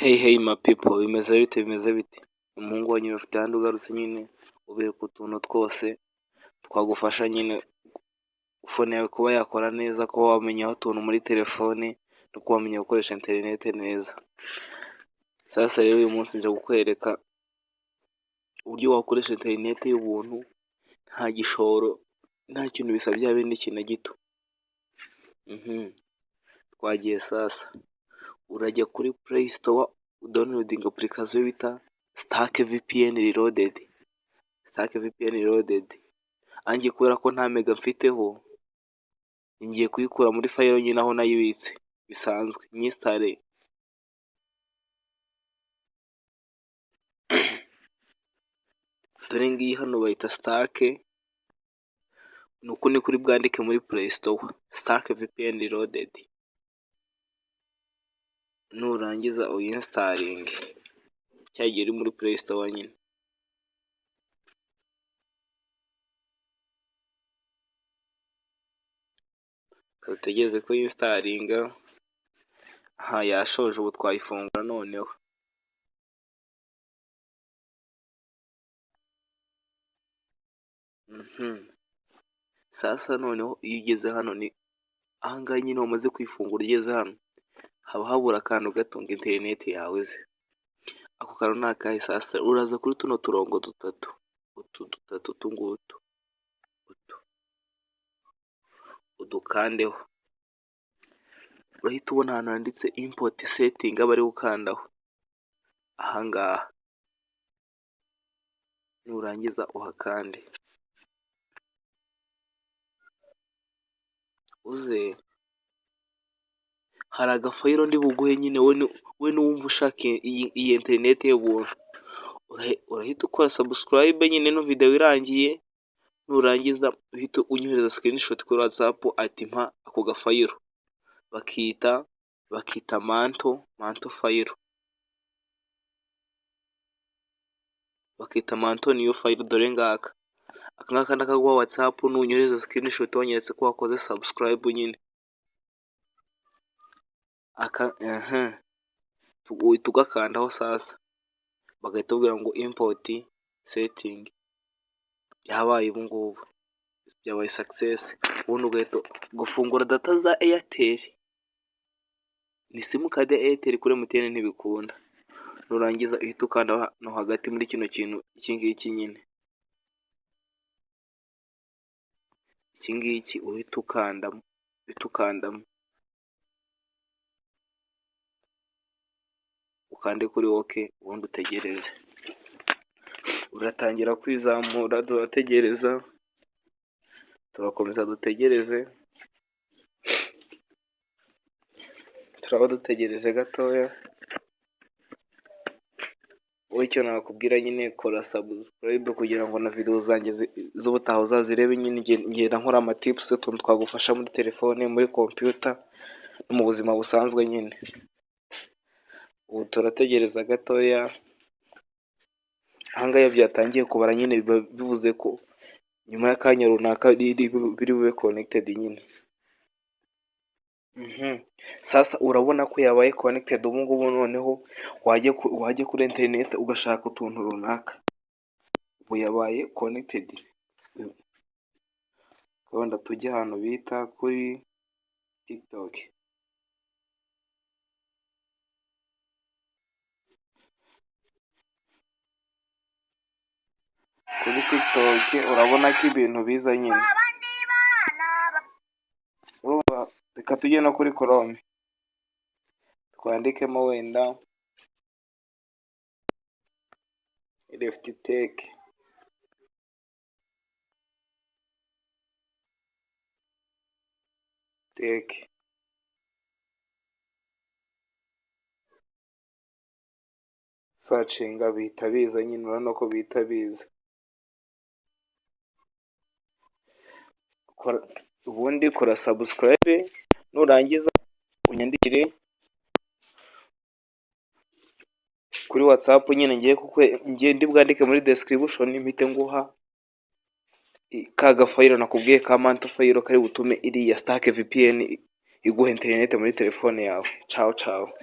Hey my people, bimeze bite? Umuhungu wanyu ufite handi ugarutse nyine ubereka utuntu twose twagufasha nyine fone yawe kuba yakora neza, kuba wamenyaho utuntu muri telefone no kuba wamenya gukoresha interineti neza. Sasa rero uyu munsi nje kukwereka uburyo wakoresha interineti y'ubuntu, nta gishoro, nta kintu bisabye habe n'ikintu na gito. Twagiye sasa, urajya kuri Play Store downloading application bita Stark VPN Reloaded. Stark VPN Reloaded. Angiye kubera ko nta mega mfiteho, ngiye kuyikura muri file nyine aho nayibitse bisanzwe nyinstall. Dore ngiyi hano bayita Stark, nuko ni kuri bwandike muri Play Store Stark VPN Reloaded. Nurangiza uyinstalling cyagiye uri muri Play Store nyine. Utegereze ko yinstallinga. Yashoje, ubu twayifungura noneho. Sasa noneho iyo ugeze hano, ni ahangaha nyine wamaze kwifungura, ugeze hano haba habura akantu gato ngo interineti yawe ze. Ako kantu ni akahe? Sasa uraza kuri tuno turongo dutatu, utungutu udukandeho. Urahita ubona ahantu handitse import setting, aba ari gukandaho ahangaha. Nurangiza uhakande, uze hari agafayiro ndi buguhe nyine, we n'uwumva ushaka iyi interineti y'ubuntu, urahita ukora subscribe nyine no video irangiye. Nurangiza uhita unyohereza screenshot kuri WhatsApp ati mpa ako gafayiro. Bakita manto file. Bakita manto niyo file. Dore ngaka akangaka ndakaguha WhatsApp, nunyohereza screenshot wanyeretse ko wakoze subscribe nyine. Tugakandaho sasa, bagahita babwira ngo import setting yabaye. Ubu ngubu byabaye success. Ubundi ugahita gufungura data za Airtel. Ni simukadi ya Airtel kuri MTN ntibikunda. Nurangiza uhita ukanda no hagati muri kino kintu, iki ngiki nyine, iki ngiki uhita ukandamo, ukande kuri OK. Ubundi utegereze, uratangira kwizamura. Turakomeza dutegereze. Turaba dutegereje gatoya. Wowe icyo nakubwira nyine, kora subscribe kugira ngo na video zanjye z'ubutaha uzazirebe nyine. Ngenda nkora amatips, utuntu twagufasha muri telefone, muri computer no mu buzima busanzwe nyine. Ubu turategereza gatoya. Ahangaha byatangiye kubara nyine, bivuze ko nyuma y'akanya runaka biri bube connected nyine. Sasa urabona ko yabaye connected. Ubu ngubu noneho wajya kuri internet ugashaka utuntu runaka, ubu yabaye connected. Wenda tujye ahantu bita kuri TikTok. Kuri TikTok urabona ko ibintu biza nyine. Reka tujye no kuri Chrome, twandikemo wenda left tech. Searching bihita biza nyine, urabona ko bihita biza. Ubundi kora subscribe, nurangiza unyandikire kuri WhatsApp nyine. Ngiye ndi bwandike muri description, mpite nguha ka gafayiro nakubwiye ka manto fayiro, kari butume iriya Stark VPN iguha internet muri telefone yawe. Ciao.